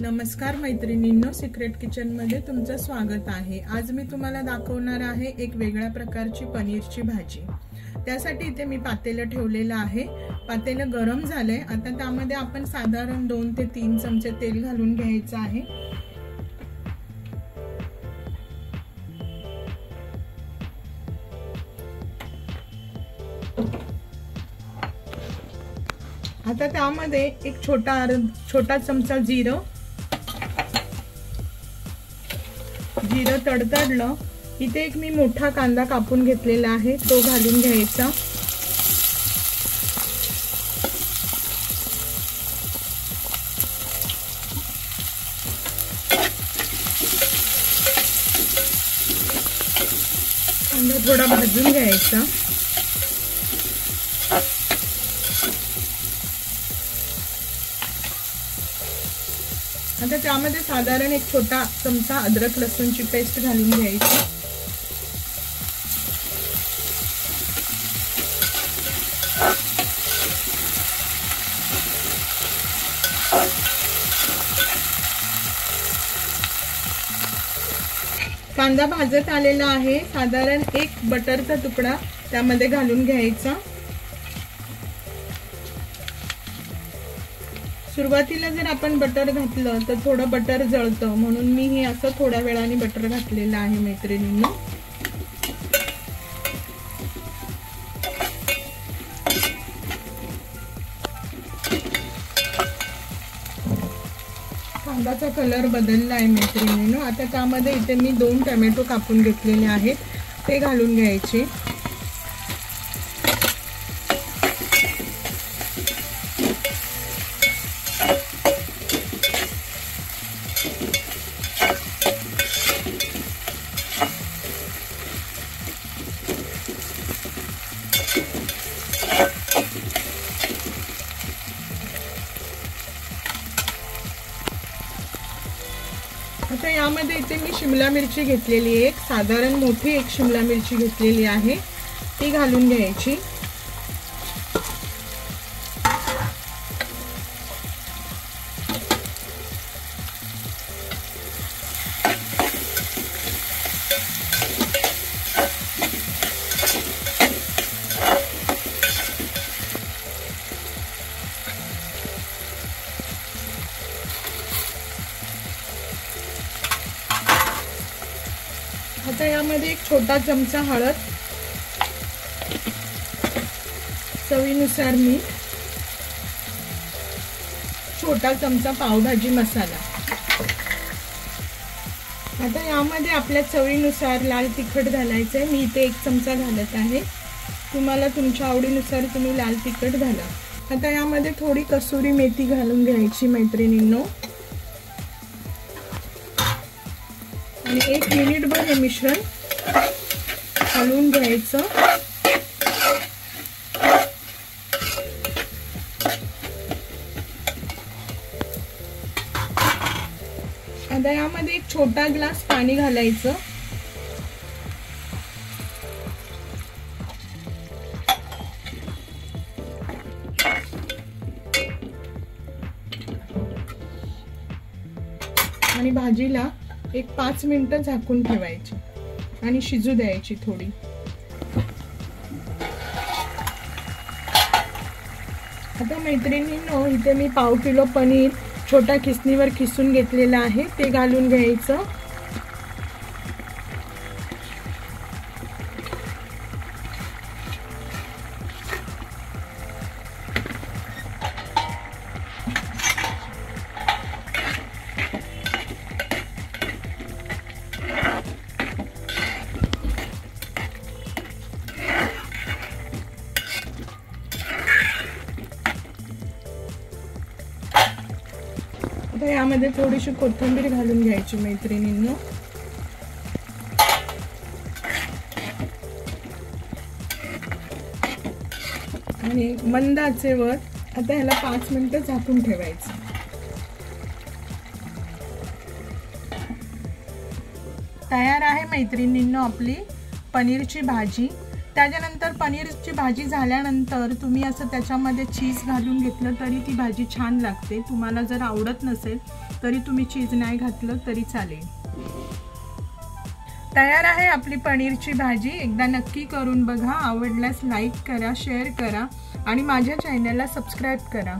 नमस्कार मैत्रिणींनो, secret kitchen मध्ये तुमचं स्वागत आहे। आज मी तुम्हाला दाखवणार आहे एक वेगळ्या प्रकारची पनीरची भाजी। त्यासाठी इथे मी पातेलं ठेवलेलं आहे। पातेलं गरम झालंय। आता त्यामध्ये आपण साधारण 2 ते 3 चमचे तेल घालून घ्यायचं आहे। आता त्यामध्ये एक छोटा चमचा जिरं तडतडलं। इथे एक मी मोठा कांदा कापून घेतलेला आहे, तो घालून घ्यायचा। कांदा थोडा भाजून घ्यायचा। आता त्यामध्ये साधारण एक छोटा चमचा अद्रक लसूणची पेस्ट घालून घ्यायची। कांदा भाजत आलेला आहे। साधारण एक बटरचा तुकडा त्यामध्ये घालून घ्यायचा। सुरुवातीला जर आपण बटर घातलं तर थोडं बटर जळतं, म्हणून मी हे असं थोड्या वेळाने बटर घातलेलं आहे मैत्रिणींनो। कांद्याचा कलर बदलला आहे मैत्रिणींनो। आता त्यामध्ये इथे मी 2 टोमॅटो कापून घेतलेले आहेत, ते घालून घ्यायचे। आता यामध्ये इथे मी शिमला मिरची घेतलेली आहे, एक साधारण मोठी एक शिमला मिरची घेतलेली आहे, ती घालून घ्यायची। आता यामध्ये एक छोटा चमचा हळद, चवीनुसार मीठ, छोटा चमचा पावभाजी मसाला। आता यामध्ये आपल्या चवीनुसार लाल तिखट घालायचंय। मी इथे 1 चमचा घालत आहे, तुम्हाला तुमच्या आवडीनुसार तुम्ही लाल तिखट घाला। आता यामध्ये थोडी कसुरी मेथी घालून घ्यायची मैत्रिणींनो, आणि 1 मिनिटभर हे मिश्रण हलवून घ्यायचं। आता यामध्ये एक छोटा ग्लास पाणी घालायचं। आणि भाजीला एक 5 मिनिटं झाकून ठेवायची आणि शिजू द्यायची थोडी। आता मैत्रिणींनो, इथे मी पाव किलो पनीर छोटा खिसणीवर खिसून घेतलेला आहे, ते घालून घ्यायचं। आता यामध्ये थोडीशी कोथिंबीर घालून घ्यायची मैत्रिणींनो। आणि मंद आचेवर आता ह्याला 5 मिनिटं झाकून ठेवायचं। तयार आहे मैत्रिणींनो आपली पनीरची भाजी। त्याच्यानंतर पनीरची भाजी झाल्यानंतर तुम्ही असं त्याच्यामध्ये चीज घालून घेतलं तरी ती भाजी छान लागते। तुम्हाला जर आवडत नसेल तरी तुम्ही चीज नाही घातलं तरी चालेल। तयार आहे आपली पनीरची भाजी। एकदा नक्की करून बघा। आवडल्यास लाईक करा, शेअर करा आणि माझ्या चॅनलला सबस्क्राईब करा।